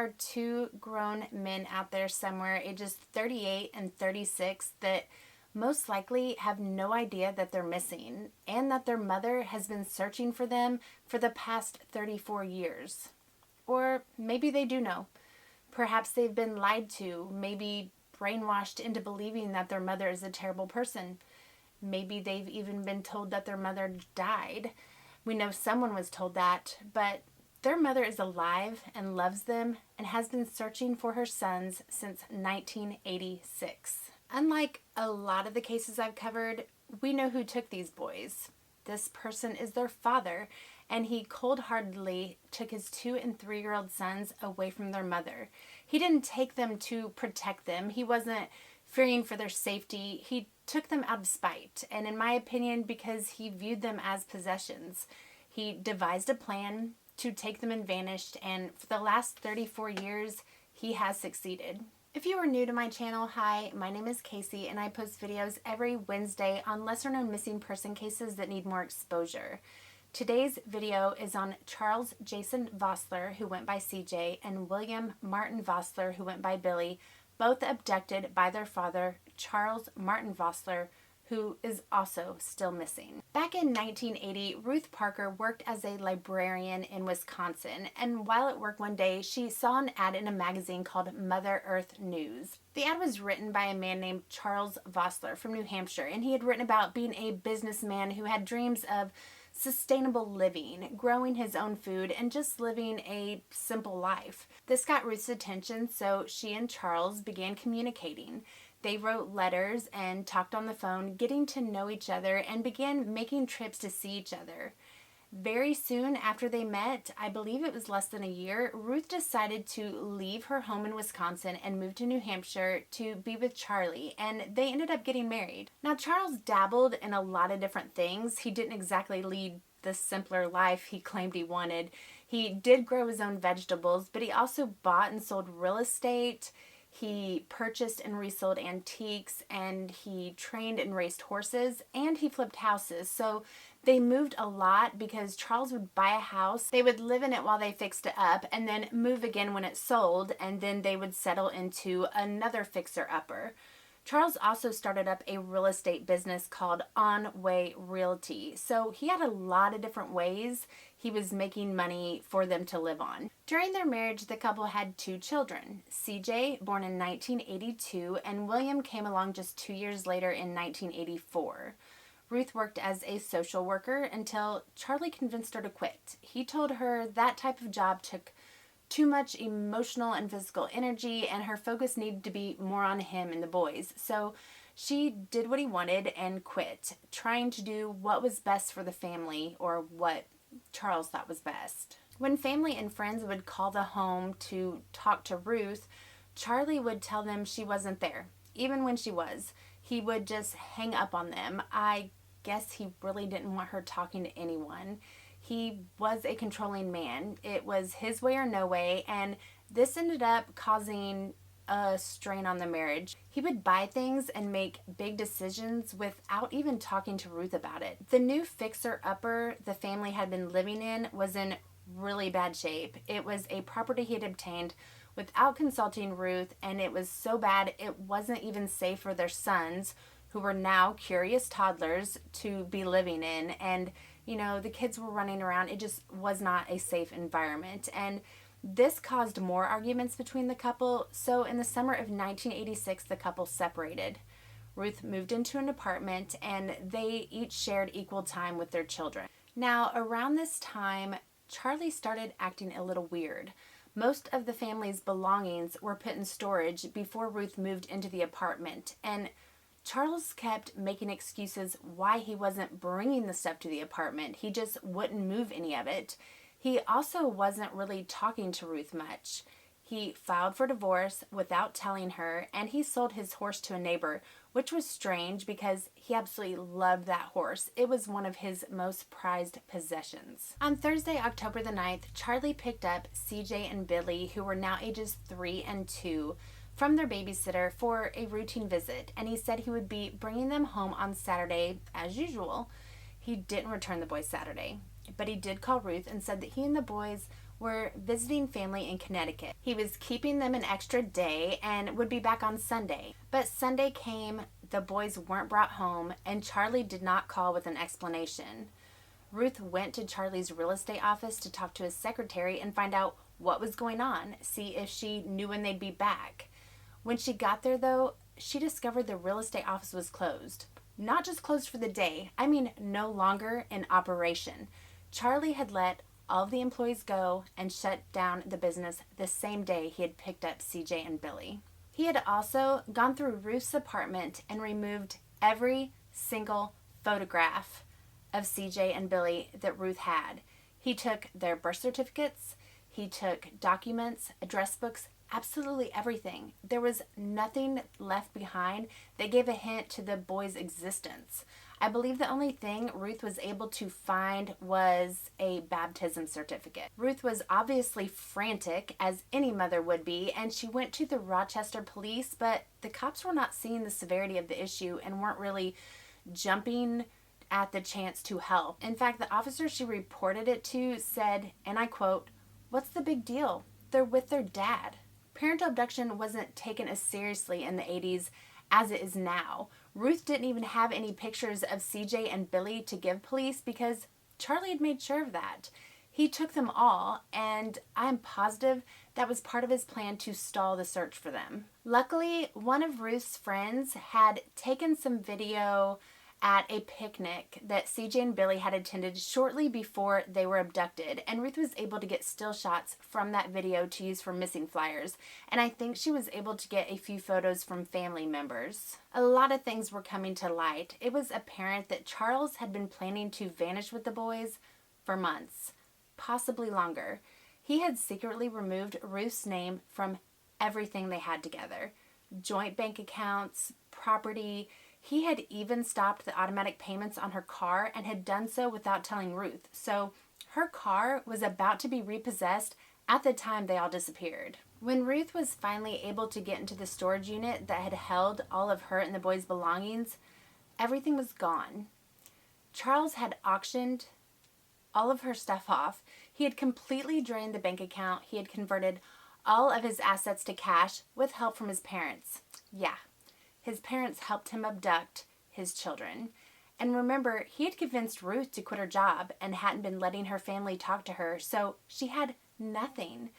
are two grown men out there somewhere, ages 38 and 36, that most likely have no idea that they're missing and that their mother has been searching for them for the past 34 years. Or maybe they do know. Perhaps they've been lied to, maybe brainwashed into believing that their mother is a terrible person. Maybe they've even been told that their mother died. We know someone was told that, but their mother is alive and loves them and has been searching for her sons since 1986. Unlike a lot of the cases I've covered, we know who took these boys. This person is their father, and he cold-heartedly took his 2- and 3-year-old sons away from their mother. He didn't take them to protect them. He wasn't fearing for their safety. He took them out of spite, and in my opinion, because he viewed them as possessions. He devised a plan to take them and vanished, and for the last 34 years, he has succeeded. If you are new to my channel, hi, my name is Casey, and I post videos every Wednesday on lesser-known missing person cases that need more exposure. Today's video is on Charles Jason Vosseler, who went by CJ, and William Martin Vosseler, who went by Billy, both abducted by their father, Charles Martin Vosseler, who is also still missing. Back in 1980, Ruth Parker worked as a librarian in Wisconsin, and while at work one day, she saw an ad in a magazine called Mother Earth News. The ad was written by a man named Charles Vosseler from New Hampshire, and he had written about being a businessman who had dreams of sustainable living, growing his own food, and just living a simple life. This got Ruth's attention, so she and Charles began communicating. They wrote letters and talked on the phone, getting to know each other, and began making trips to see each other. Very soon after they met, I believe it was less than a year, Ruth decided to leave her home in Wisconsin and move to New Hampshire to be with Charlie, and they ended up getting married. Now, Charles dabbled in a lot of different things. He didn't exactly lead the simpler life he claimed he wanted. He did grow his own vegetables, but he also bought and sold real estate. He purchased and resold antiques, and he trained and raced horses, and he flipped houses. So they moved a lot because Charles would buy a house, they would live in it while they fixed it up, and then move again when it sold, and then they would settle into another fixer-upper. Charles also started up a real estate business called On Way Realty. So he had a lot of different ways he was making money for them to live on. During their marriage, the couple had 2 children. CJ, born in 1982, and William came along just 2 years later in 1984. Ruth worked as a social worker until Charlie convinced her to quit. He told her that type of job took too much emotional and physical energy, and her focus needed to be more on him and the boys. So she did what he wanted and quit, trying to do what was best for the family, or what Charles thought was best. When family and friends would call the home to talk to Ruth, Charlie would tell them she wasn't there. Even when she was, he would just hang up on them. I guess he really didn't want her talking to anyone. He was a controlling man. It was his way or no way, and this ended up causing a strain on the marriage. He would buy things and make big decisions without even talking to Ruth about it. The new fixer-upper the family had been living in was in really bad shape. It was a property he had obtained without consulting Ruth, and it was so bad it wasn't even safe for their sons, who were now curious toddlers, to be living in. And you know, the kids were running around. It just was not a safe environment. And this caused more arguments between the couple. So in the summer of 1986, the couple separated. Ruth moved into an apartment, and they each shared equal time with their children. Now, around this time, Charlie started acting a little weird. Most of the family's belongings were put in storage before Ruth moved into the apartment, and Charles kept making excuses why he wasn't bringing the stuff to the apartment. He just wouldn't move any of it. He also wasn't really talking to Ruth much. He filed for divorce without telling her, and he sold his horse to a neighbor, which was strange because he absolutely loved that horse. It was one of his most prized possessions. On Thursday, October the 9th, Charlie picked up CJ and Billy, who were now ages 3 and 2, from their babysitter for a routine visit, and he said he would be bringing them home on Saturday as usual. He didn't return the boys Saturday, but he did call Ruth and said that he and the boys were visiting family in Connecticut. He was keeping them an extra day and would be back on Sunday. But Sunday came, the boys weren't brought home, and Charlie did not call with an explanation. Ruth went to Charlie's real estate office to talk to his secretary and find out what was going on, see if she knew when they'd be back. When she got there, though, she discovered the real estate office was closed. Not just closed for the day, I mean no longer in operation. Charlie had let all of the employees go and shut down the business the same day he had picked up CJ and Billy. He had also gone through Ruth's apartment and removed every single photograph of CJ and Billy that Ruth had. He took their birth certificates, he took documents, address books, absolutely everything. There was nothing left behind that gave a hint to the boys' existence. I believe the only thing Ruth was able to find was a baptism certificate. Ruth was obviously frantic, as any mother would be, and she went to the Rochester police, but the cops were not seeing the severity of the issue and weren't really jumping at the chance to help. In fact, the officer she reported it to said, and I quote, "What's the big deal? They're with their dad." Parental abduction wasn't taken as seriously in the 80s as it is now. Ruth didn't even have any pictures of CJ and Billy to give police because Charlie had made sure of that. He took them all, and I'm positive that was part of his plan to stall the search for them. Luckily, one of Ruth's friends had taken some video at a picnic that CJ and Billy had attended shortly before they were abducted, and Ruth was able to get still shots from that video to use for missing flyers, and I think she was able to get a few photos from family members. A lot of things were coming to light. It was apparent that Charles had been planning to vanish with the boys for months, possibly longer. He had secretly removed Ruth's name from everything they had together. Joint bank accounts, property. He had even stopped the automatic payments on her car and had done so without telling Ruth. So her car was about to be repossessed at the time they all disappeared. When Ruth was finally able to get into the storage unit that had held all of her and the boys' belongings, everything was gone. Charles had auctioned all of her stuff off. He had completely drained the bank account. He had converted all of his assets to cash with help from his parents. Yeah. His parents helped him abduct his children. And remember, he had convinced Ruth to quit her job and hadn't been letting her family talk to her, so she had nothing.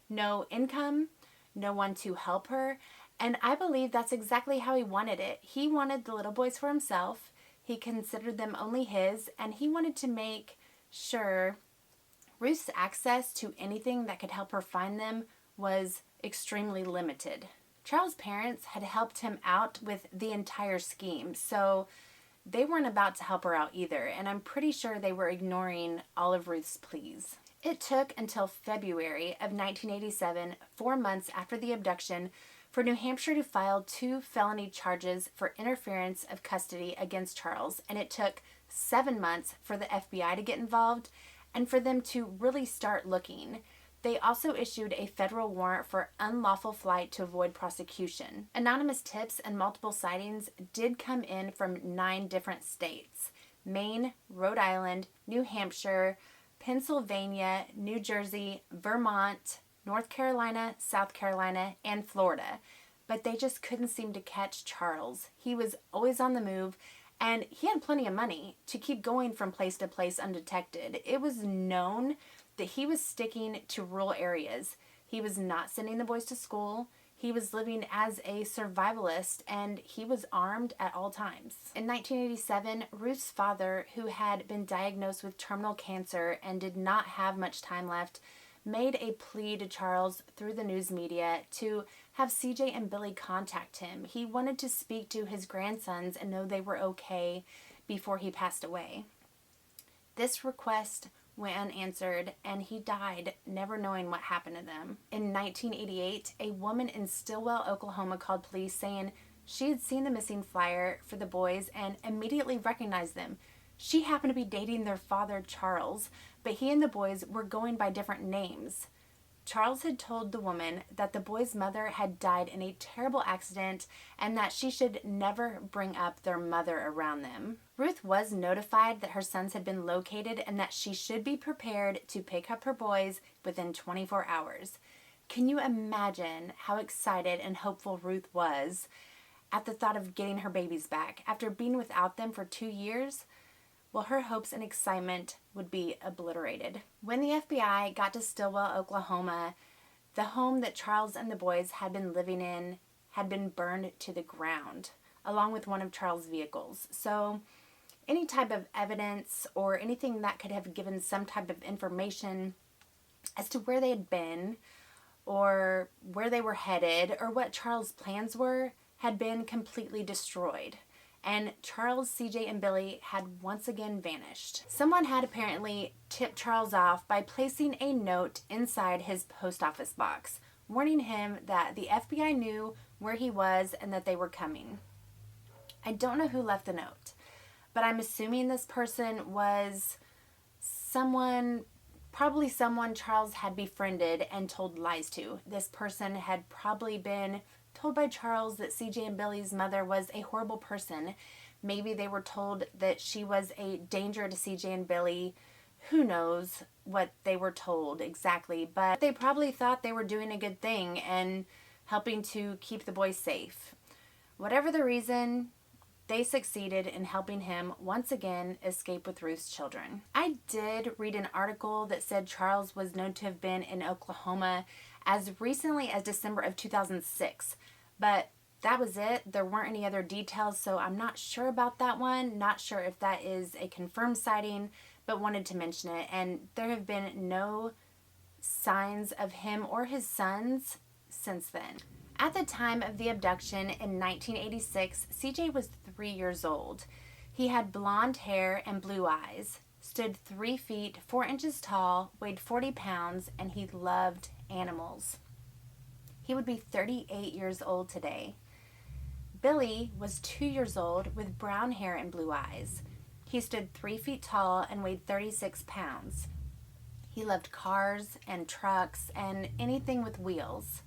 No income, no one to help her, and I believe that's exactly how he wanted it. He wanted the little boys for himself, he considered them only his, and he wanted to make sure Ruth's access to anything that could help her find them was extremely limited. Charles' parents had helped him out with the entire scheme, so they weren't about to help her out either, and I'm pretty sure they were ignoring all of Ruth's pleas. It took until February of 1987, 4 months after the abduction, for New Hampshire to file 2 felony charges for interference of custody against Charles, and it took 7 months for the FBI to get involved and for them to really start looking. They also issued a federal warrant for unlawful flight to avoid prosecution. Anonymous tips and multiple sightings did come in from 9 different states: Maine, Rhode Island, New Hampshire, Pennsylvania, New Jersey, Vermont, North Carolina, South Carolina, and Florida. But they just couldn't seem to catch Charles. He was always on the move, and he had plenty of money to keep going from place to place undetected. It was known that he was sticking to rural areas. He was not sending the boys to school. He was living as a survivalist, and he was armed at all times. In 1987, Ruth's father, who had been diagnosed with terminal cancer and did not have much time left, made a plea to Charles through the news media to have CJ and Billy contact him. He wanted to speak to his grandsons and know they were okay before he passed away. This request went unanswered, and he died never knowing what happened to them. In 1988, a woman in Stillwell, Oklahoma called police saying she had seen the missing flyer for the boys and immediately recognized them. She happened to be dating their father, Charles, but he and the boys were going by different names. Charles had told the woman that the boy's mother had died in a terrible accident and that she should never bring up their mother around them. Ruth was notified that her sons had been located and that she should be prepared to pick up her boys within 24 hours. Can you imagine how excited and hopeful Ruth was at the thought of getting her babies back after being without them for 2 years? Well, her hopes and excitement would be obliterated. When the FBI got to Stillwell, Oklahoma, the home that Charles and the boys had been living in had been burned to the ground, along with one of Charles' vehicles. So any type of evidence or anything that could have given some type of information as to where they had been or where they were headed or what Charles' plans were had been completely destroyed. And Charles, CJ, and Billy had once again vanished. Someone had apparently tipped Charles off by placing a note inside his post office box, warning him that the FBI knew where he was and that they were coming. I don't know who left the note, but I'm assuming this person was probably someone Charles had befriended and told lies to. This person had probably been told by Charles that CJ and Billy's mother was a horrible person. Maybe they were told that she was a danger to CJ and Billy. Who knows what they were told exactly, but they probably thought they were doing a good thing and helping to keep the boys safe. Whatever the reason, they succeeded in helping him once again escape with Ruth's children. I did read an article that said Charles was known to have been in Oklahoma as recently as December of 2006, but that was it. There weren't any other details, so I'm not sure about that one. Not sure if that is a confirmed sighting, but wanted to mention it. And there have been no signs of him or his sons since then. At the time of the abduction in 1986, CJ was 3 years old. He had blonde hair and blue eyes, stood 3 feet 4 inches tall, weighed 40 pounds, and he loved animals. He would be 38 years old today. Billy was 2 years old with brown hair and blue eyes. He stood 3 feet tall and weighed 36 pounds. He loved cars and trucks and anything with wheels.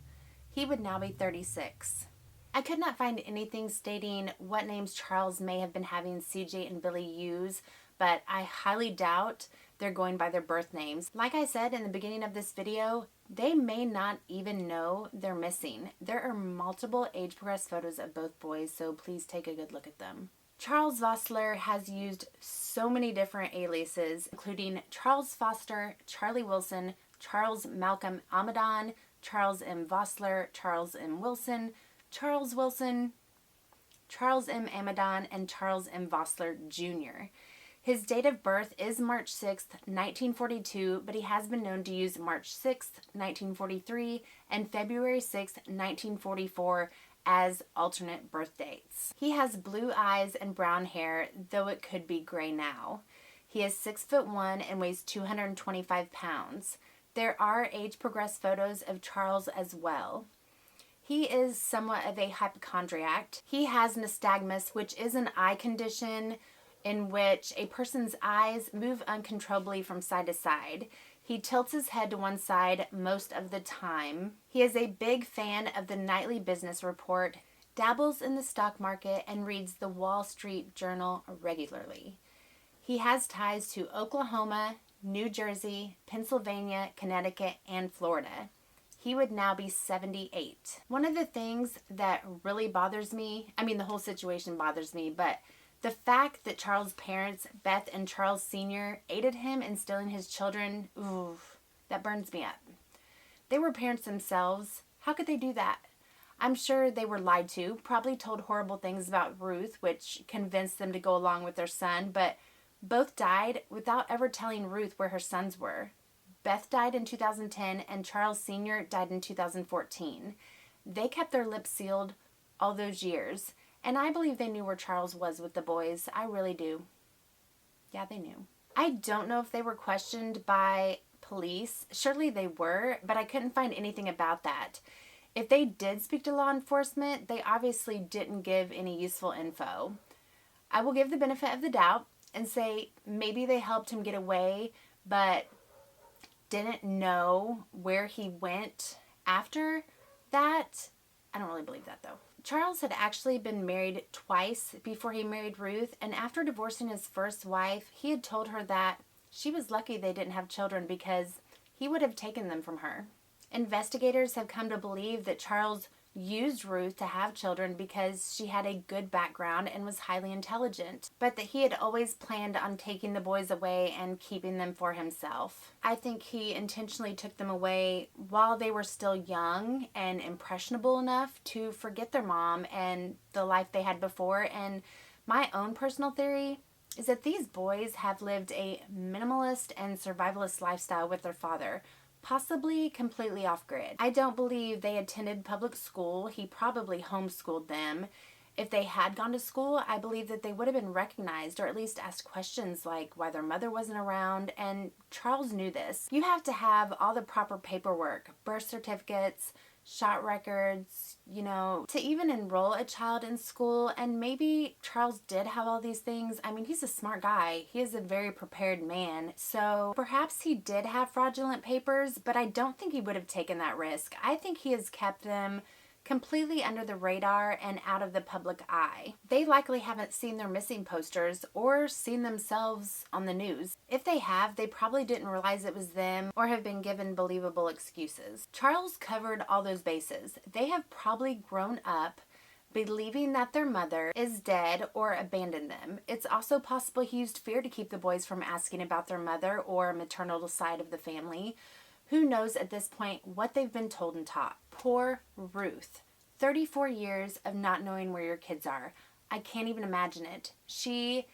He would now be 36. I could not find anything stating what names Charles may have been having CJ and Billy use, but I highly doubt they're going by their birth names. Like I said in the beginning of this video, they may not even know they're missing. There are multiple age-progressed photos of both boys, so please take a good look at them. Charles Vosseler has used so many different aliases, including Charles Foster, Charlie Wilson, Charles Malcolm Amadon, Charles M. Vosseler, Charles M. Wilson, Charles Wilson, Charles M. Amadon, and Charles M. Vosseler Jr. His date of birth is March 6th, 1942, but he has been known to use March 6th, 1943, and February 6th, 1944 as alternate birth dates. He has blue eyes and brown hair, though it could be gray now. He is 6'1" and weighs 225 pounds. There are age-progressed photos of Charles as well. He is somewhat of a hypochondriac. He has nystagmus, which is an eye condition in which a person's eyes move uncontrollably from side to side. He tilts his head to one side most of the time. He is a big fan of the Nightly Business Report, dabbles in the stock market, and reads the Wall Street Journal regularly. He has ties to Oklahoma, New Jersey, Pennsylvania, Connecticut, and Florida. He would now be 78. One of the things that really bothers me, the whole situation bothers me, but the fact that Charles' parents, Beth and Charles Sr., aided him in stealing his children, that burns me up. They were parents themselves. How could they do that? I'm sure they were lied to, probably told horrible things about Ruth, which convinced them to go along with their son, but both died without ever telling Ruth where her sons were. Beth died in 2010 and Charles Sr. died in 2014. They kept their lips sealed all those years, and I believe they knew where Charles was with the boys. I really do. Yeah, they knew. I don't know if they were questioned by police. Surely they were, but I couldn't find anything about that. If they did speak to law enforcement, they obviously didn't give any useful info. I will give the benefit of the doubt and say maybe they helped him get away, but didn't know where he went after that. I don't really believe that though. Charles had actually been married twice before he married Ruth, and after divorcing his first wife, he had told her that she was lucky they didn't have children because he would have taken them from her. Investigators have come to believe that Charles used Ruth to have children because she had a good background and was highly intelligent, but that he had always planned on taking the boys away and keeping them for himself. I think he intentionally took them away while they were still young and impressionable enough to forget their mom and the life they had before. And my own personal theory is that these boys have lived a minimalist and survivalist lifestyle with their father, possibly completely off-grid. I don't believe they attended public school. He probably homeschooled them. If they had gone to school, I believe that they would have been recognized or at least asked questions like why their mother wasn't around, and Charles knew this. You have to have all the proper paperwork, birth certificates, shot records, to even enroll a child in school. And maybe Charles did have all these things. I mean, he's a smart guy. He is a very prepared man. So perhaps he did have fraudulent papers, but I don't think he would have taken that risk. I think he has kept them completely under the radar and out of the public eye. They likely haven't seen their missing posters or seen themselves on the news. If they have, they probably didn't realize it was them or have been given believable excuses. Charles covered all those bases. They have probably grown up believing that their mother is dead or abandoned them. It's also possible he used fear to keep the boys from asking about their mother or maternal side of the family. Who knows at this point what they've been told and taught? Poor Ruth. 34 years of not knowing where your kids are. I can't even imagine it. She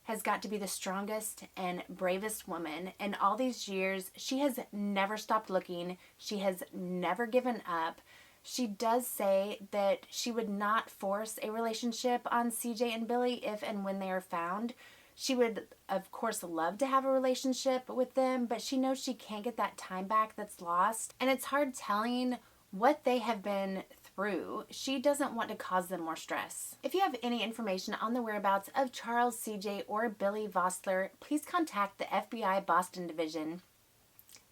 has got to be the strongest and bravest woman. In all these years, she has never stopped looking. She has never given up. She does say that she would not force a relationship on CJ and Billy if and when they are found. She would, of course, love to have a relationship with them, but she knows she can't get that time back that's lost. And it's hard telling what they have been through. She doesn't want to cause them more stress. If you have any information on the whereabouts of Charles, CJ, or Billy Vosseler, please contact the FBI Boston Division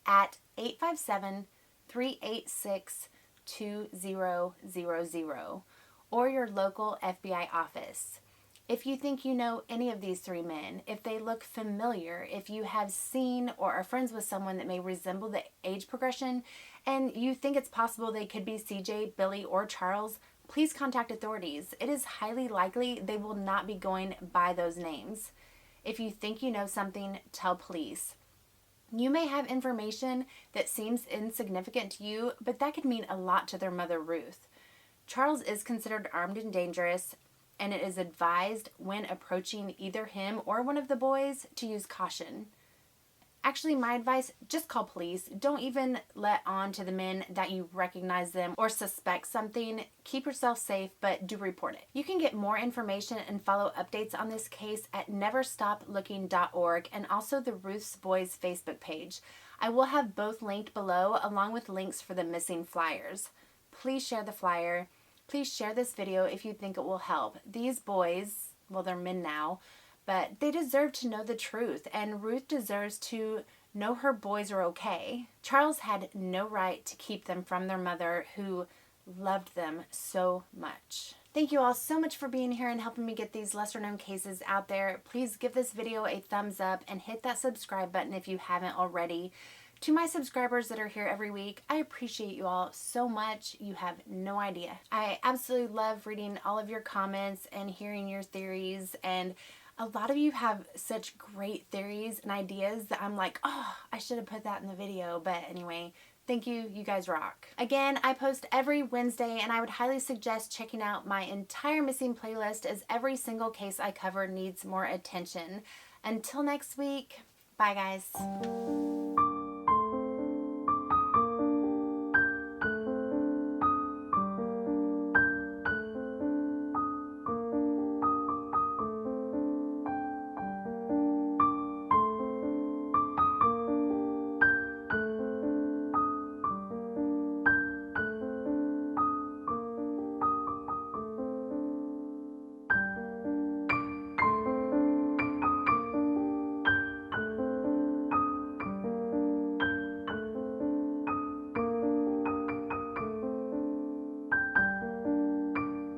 at 857-386-2000 or your local FBI office. If you think you know any of these three men, if they look familiar, if you have seen or are friends with someone that may resemble the age progression, and you think it's possible they could be CJ, Billy, or Charles, please contact authorities. It is highly likely they will not be going by those names. If you think you know something, tell police. You may have information that seems insignificant to you, but that could mean a lot to their mother, Ruth. Charles is considered armed and dangerous, and it is advised when approaching either him or one of the boys to use caution. Actually, my advice, just call police. Don't even let on to the men that you recognize them or suspect something. Keep yourself safe, but do report it. You can get more information and follow updates on this case at neverstoplooking.org and also the Ruth's Boys Facebook page. I will have both linked below along with links for the missing flyers. Please share the flyer. Please share this video if you think it will help. These boys, well, they're men now, but they deserve to know the truth, and Ruth deserves to know her boys are okay. Charles had no right to keep them from their mother, who loved them so much. Thank you all so much for being here and helping me get these lesser known cases out there. Please give this video a thumbs up and hit that subscribe button if you haven't already. To my subscribers that are here every week, I appreciate you all so much. You have no idea. I absolutely love reading all of your comments and hearing your theories, and a lot of you have such great theories and ideas that I'm like, oh, I should have put that in the video. But anyway, thank you. You guys rock. Again, I post every Wednesday, and I would highly suggest checking out my entire missing playlist, as every single case I cover needs more attention. Until next week, bye guys.